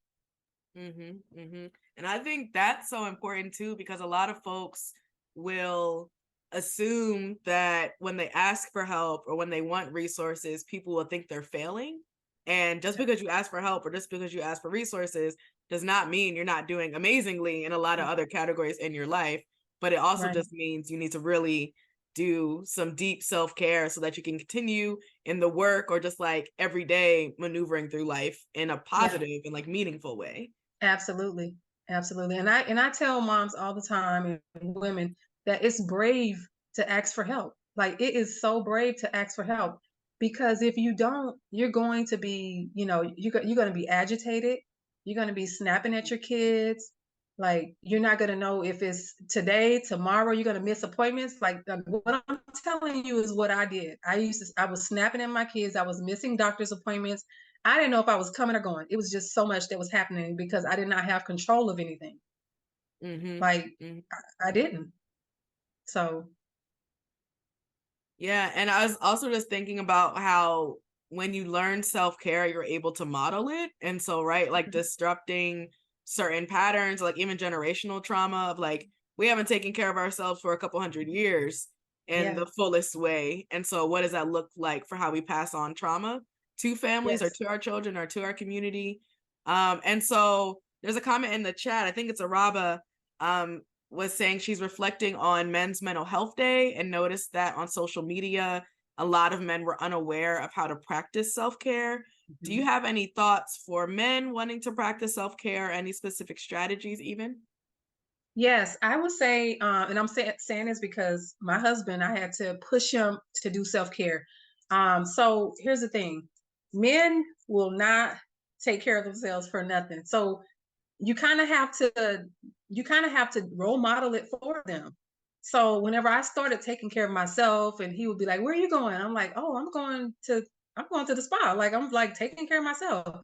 And I think that's so important too, because a lot of folks will assume that when they ask for help or when they want resources, people will think they're failing. And just because you ask for help or just because you ask for resources does not mean you're not doing amazingly in a lot of other categories in your life. But it also Right. just means you need to really do some deep self care so that you can continue in the work or just like every day maneuvering through life in a Yeah. positive and like meaningful way. Absolutely. Absolutely. And I tell moms all the time and women that it's brave to ask for help. Like it is so brave to ask for help because if you don't, you're going to be, you're going to be agitated. You're going to be snapping at your kids. Like you're not going to know if it's today, tomorrow, you're going to miss appointments. Like what I'm telling you is what I did. I was snapping at my kids. I was missing doctor's appointments. I didn't know if I was coming or going. It was just so much that was happening because I did not have control of anything. Mhm. Like Mhm. I didn't. So Yeah, and I was also just thinking about how when you learn self-care, you're able to model it. And so, right, like disrupting certain patterns, like even generational trauma of like, we haven't taken care of ourselves for a couple hundred years in yeah, the fullest way. And so, what does that look like for how we pass on trauma to families or yes, to our children or to our community? And so, there's a comment in the chat. I think it's Araba. Um, was saying she's reflecting on Men's Mental Health Day and noticed that on social media, a lot of men were unaware of how to practice self care. Do you mhm. have any thoughts for men wanting to practice self care? Any specific strategies, even? Yes, I would say, and I'm saying this because my husband, I had to push him to do self care. So here's the thing: men will not take care of themselves for nothing. So you kind of have to role model it for them. So whenever I started taking care of myself, and he would be like, "Where are you going?" I'm like, "Oh, I'm going to the spa." Like I'm like taking care of myself.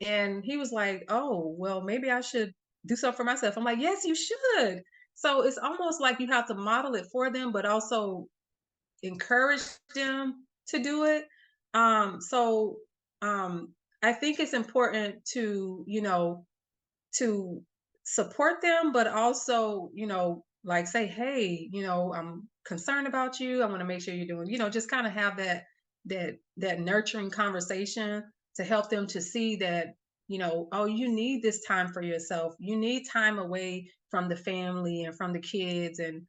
And he was like, "Oh, well, maybe I should do something for myself." I'm like, "Yes, you should." So it's almost like you have to model it for them, but also encourage them to do it. So I think it's important to, to support them, but also, like say, hey, I'm concerned about you. I want to make sure you're doing, just kind of have that nurturing conversation to help them to see that, oh, you need this time for yourself. You need time away from the family and from the kids and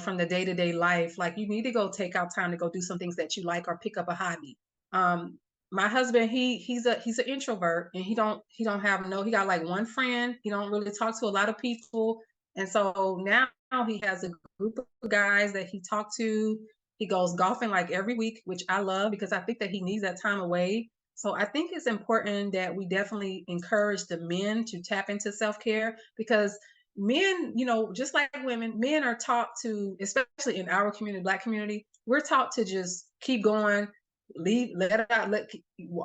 from the day-to-day life. Like you need to go take out time to go do some things that you like or pick up a hobby. Um, my husband, he's an introvert, and he don't have no he got like one friend. He don't really talk to a lot of people. And so now he has a group of guys that he talked to. He goes golfing like every week, which I love because I think that he needs that time away. So I think it's important that we definitely encourage the men to tap into self-care because men, just like women, men are taught to, especially in our community, Black community, we're taught to just keep going, leave, let it out,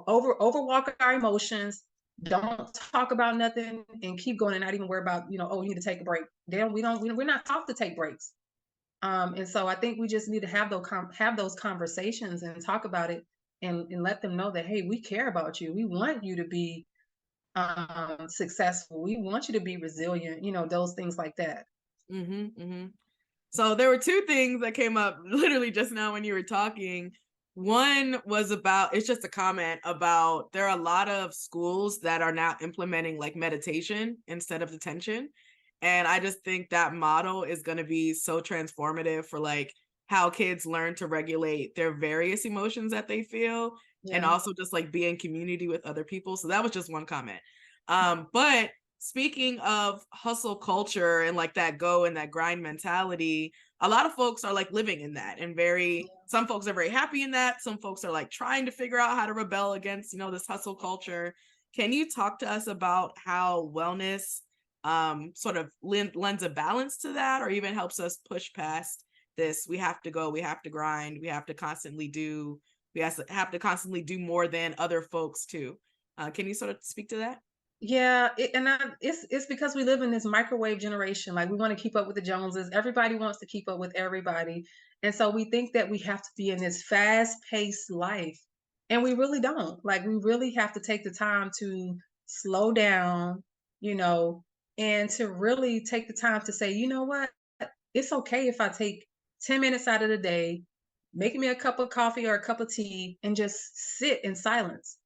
overwalk our emotions, don't talk about nothing, and keep going and not even worry about, oh, you need to take a break. Then we're not taught to take breaks. And so I think we just need to have those conversations and talk about it and let them know that, hey, we care about you. We want you to be successful. We want you to be resilient. Those things like that. Mm-hmm. So there were two things that came up literally just now when you were talking. One was about, it's just a comment about there are a lot of schools that are now implementing like meditation instead of detention. And I just think that model is going to be so transformative for like how kids learn to regulate their various emotions that they feel and Yeah. also just like be in community with other people. So that was just one comment. But speaking of hustle culture and like that go and that grind mentality, a lot of folks are like living in that and some folks are very happy in that. Some folks are like trying to figure out how to rebel against, this hustle culture. Can you talk to us about how wellness sort of lends a balance to that or even helps us push past this? We have to go, we have to grind, we have to constantly do, we have to constantly do more than other folks too. Can you sort of speak to that? Yeah, it's because we live in this microwave generation. Like we want to keep up with the Joneses. Everybody wants to keep up with everybody, and so we think that we have to be in this fast-paced life, and we really don't. Like we really have to take the time to slow down, you know, and to really take the time to say, you know what, it's okay if I take 10 minutes out of the day, make me a cup of coffee or a cup of tea, and just sit in silence.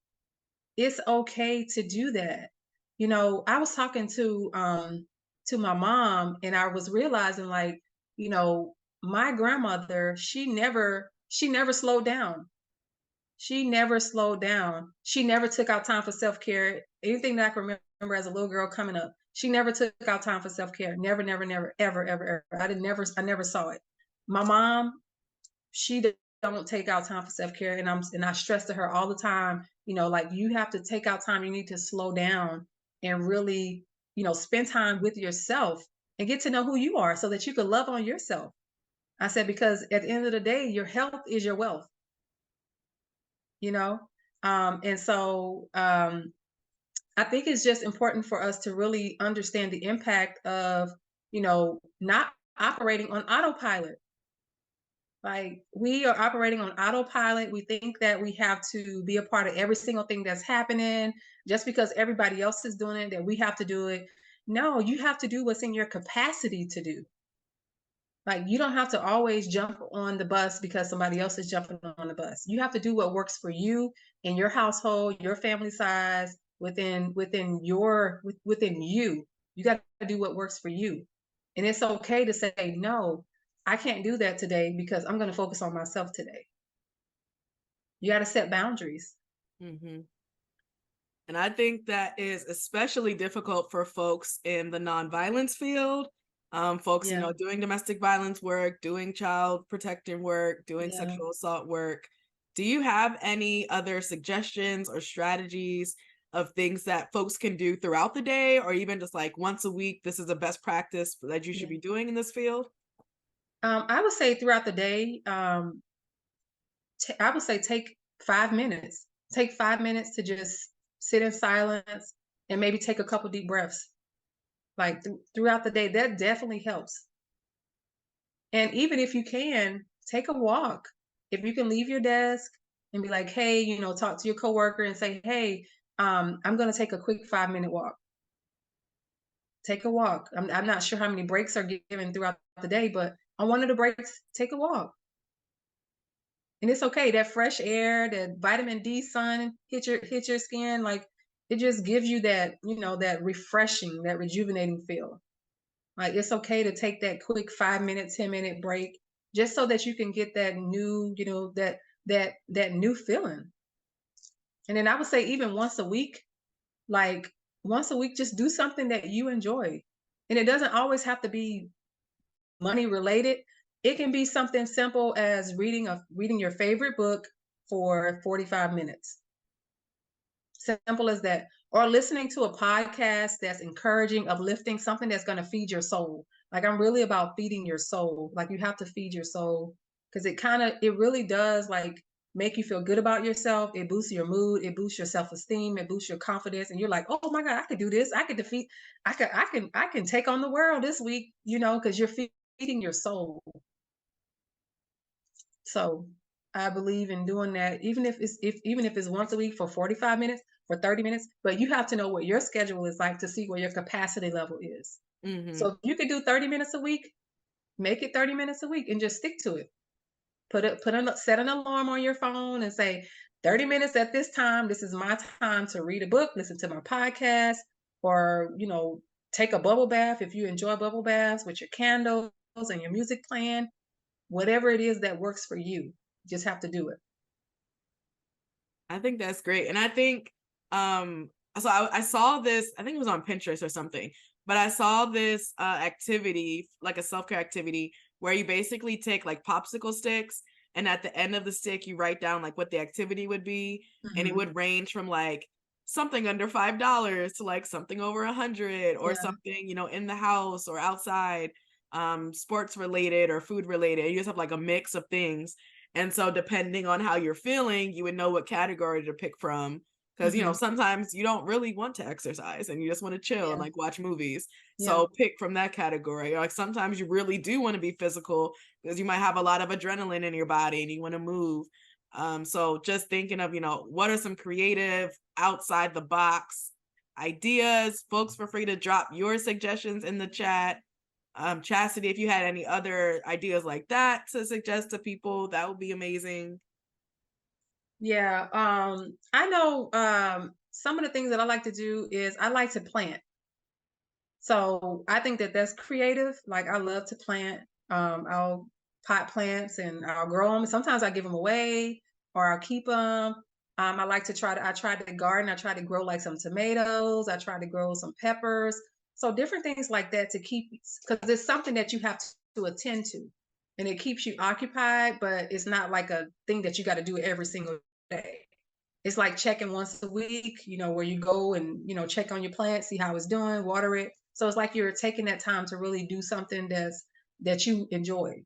It's okay to do that. I was talking to my mom and I was realizing like, my grandmother, she never slowed down. She never slowed down. She never took out time for self-care. Anything that I can remember as a little girl coming up, she never took out time for self-care. Never, never, never, ever, ever, ever. I never saw it. My mom, she don't take out time for self-care, and I stress to her all the time, like you have to take out time, you need to slow down and really, spend time with yourself and get to know who you are so that you can love on yourself. I said, because at the end of the day, your health is your wealth, you know? And so I think it's just important for us to really understand the impact of, not operating on autopilot. Like we are operating on autopilot. We think that we have to be a part of every single thing that's happening just because everybody else is doing it, that we have to do it. No, you have to do what's in your capacity to do. Like you don't have to always jump on the bus because somebody else is jumping on the bus. You have to do what works for you in your household, your family size, within you. You got to do what works for you. And it's okay to say no. I can't do that today because I'm going to focus on myself today. You got to set boundaries. Mm-hmm. And I think that is especially difficult for folks in the nonviolence field. Folks, Yeah. doing domestic violence work, doing child protective work, doing Yeah. sexual assault work. Do you have any other suggestions or strategies of things that folks can do throughout the day or even just like once a week? This is a best practice that you should Yeah. be doing in this field? I would say throughout the day, I would say take 5 minutes. Take 5 minutes to just sit in silence and maybe take a couple deep breaths. Like throughout the day, that definitely helps. And even if you can, take a walk. If you can leave your desk and be like, hey, talk to your coworker and say, hey, I'm going to take a quick 5 minute walk. Take a walk. I'm not sure how many breaks are given throughout the day, but on one of the breaks, take a walk. And it's okay. That fresh air, that vitamin D sun hit your skin, like it just gives you that, that refreshing, that rejuvenating feel. Like it's okay to take that quick 5 minute, 10 minute break just so that you can get that new, that new feeling. And then I would say even once a week, like once a week, just do something that you enjoy. And it doesn't always have to be money related. It can be something simple as reading your favorite book for 45 minutes. Simple as that. Or listening to a podcast that's encouraging, uplifting, something that's going to feed your soul. Like I'm really about feeding your soul. Like you have to feed your soul because it really does like make you feel good about yourself. It boosts your mood. It boosts your self-esteem. It boosts your confidence. And you're like, oh my God, I could do this. I can take on the world this week, because you're feeding your soul. So I believe in doing that, even if it's once a week for 45 minutes, for 30 minutes, but you have to know what your schedule is like to see where your capacity level is. Mm-hmm. So if you could do 30 minutes a week, make it 30 minutes a week and just stick to it. Set an alarm on your phone and say 30 minutes at this time. This is my time to read a book, listen to my podcast, or, take a bubble bath if you enjoy bubble baths with your candles and your music playing. Whatever it is that works for you, you just have to do it. I think that's great. And I think so I saw this, I think it was on Pinterest or something, but I saw this activity, like a self-care activity, where you basically take like popsicle sticks, and at the end of the stick you write down like what the activity would be, and it Mm-hmm. would range from like something under $5 to like something over 100, or Yeah, something, in the house or outside, sports related or food related. You just have like a mix of things, and so depending on how you're feeling, you would know what category to pick from. Because, mm-hmm. sometimes you don't really want to exercise and you just want to chill and Yeah, like watch movies. yeah, So pick from that category. Or like sometimes you really do want to be physical because you might have a lot of adrenaline in your body and you want to move. So just thinking of, what are some creative outside the box ideas? Folks, feel free to drop your suggestions in the chat. Chassity, if you had any other ideas like that to suggest to people, that would be amazing. yeah. I know some of the things that I like to do is I like to plant. So I think that that's creative. Like I love to plant. I'll pot plants and I'll grow them. Sometimes I give them away or I'll keep them. I tried to garden. I tried to grow like some tomatoes. I tried to grow some peppers. So different things like that to keep, because it's something that you have to attend to and it keeps you occupied, but it's not like a thing that you got to do every single day. It's like checking once a week, where you go and, check on your plant, see how it's doing, water it. So it's like you're taking that time to really do something that you enjoy.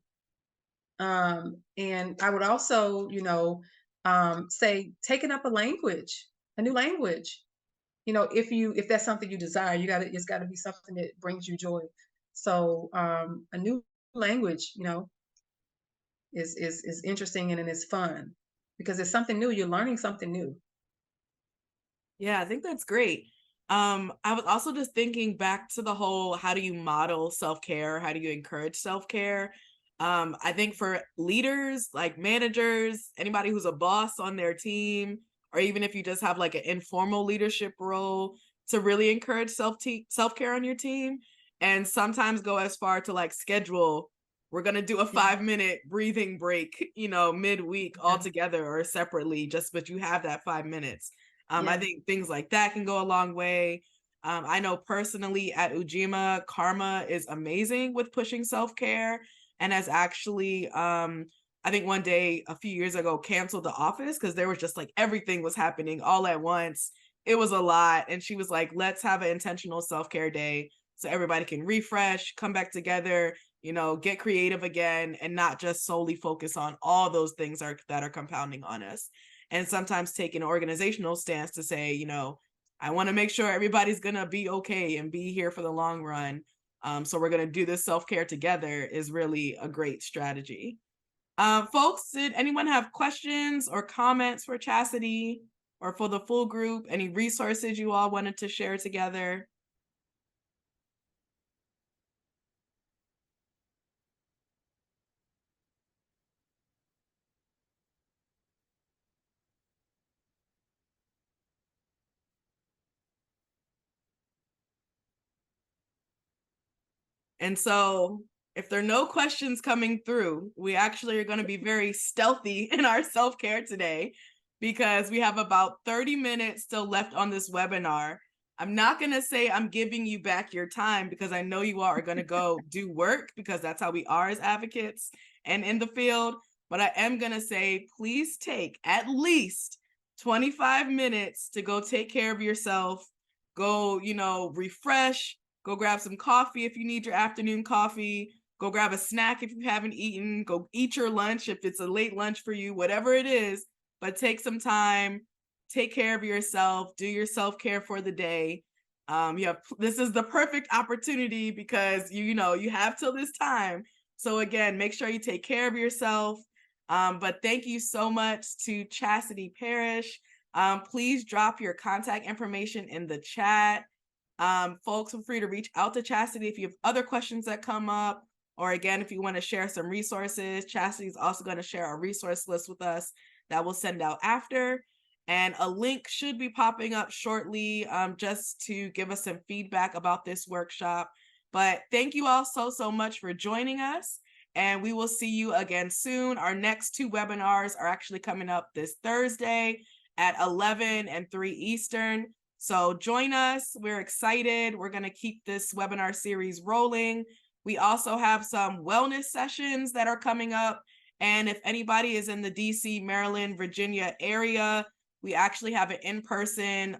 And I would also, say taking up a new language. If that's something you desire, it's gotta be something that brings you joy. So a new language, is interesting and it's fun because it's something new. You're learning something new. Yeah, I think that's great. I was also just thinking back to the whole, how do you model self-care? How do you encourage self-care? I think for leaders, like managers, anybody who's a boss on their team, or even if you just have like an informal leadership role, to really encourage self-care on your team, and sometimes go as far to like schedule, we're gonna do a Yeah, 5-minute breathing break, midweek all yeah, together or separately, just but you have that 5 minutes. I yeah. think things like that can go a long way. I know personally at Ujima, Karma is amazing with pushing self-care, and has actually, I think one day a few years ago, canceled the office because there was just like everything was happening all at once. It was a lot. And she was like, let's have an intentional self-care day so everybody can refresh, come back together, get creative again, and not just solely focus on all those things that are compounding on us. And sometimes take an organizational stance to say, I want to make sure everybody's going to be okay and be here for the long run. So we're going to do this self-care together is really a great strategy. Folks, did anyone have questions or comments for Chassity or for the full group? Any resources you all wanted to share together? And so if there are no questions coming through, we actually are going to be very stealthy in our self-care today because we have about 30 minutes still left on this webinar. I'm not going to say I'm giving you back your time because I know you all are going to go do work because that's how we are as advocates and in the field. But I am going to say, please take at least 25 minutes to go take care of yourself, go, refresh, go grab some coffee if you need your afternoon coffee, go grab a snack if you haven't eaten, go eat your lunch if it's a late lunch for you, whatever it is, but take some time, take care of yourself, do your self-care for the day. This is the perfect opportunity because you have till this time. So again, make sure you take care of yourself. But thank you so much to Chassity Parrish. Please drop your contact information in the chat. Folks, feel free to reach out to Chassity if you have other questions that come up, or again, if you want to share some resources. Chassity is also going to share a resource list with us that we'll send out after. And a link should be popping up shortly, just to give us some feedback about this workshop. But thank you all so much for joining us. And we will see you again soon. Our next 2 webinars are actually coming up this Thursday at 11 and 3 Eastern. So join us. We're excited. We're going to keep this webinar series rolling. We also have some wellness sessions that are coming up. And if anybody is in the DC, Maryland, Virginia area, we actually have an in-person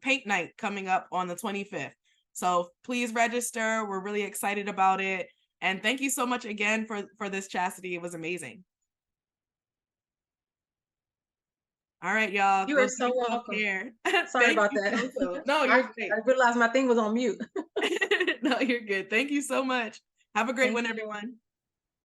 paint night coming up on the 25th. So please register. We're really excited about it. And thank you so much again for this, Chassity. It was amazing. All right, y'all. You are so welcome. Sorry about that. No, you're great. I realized my thing was on mute. No, you're good. Thank you so much. Have a great one, you. everyone.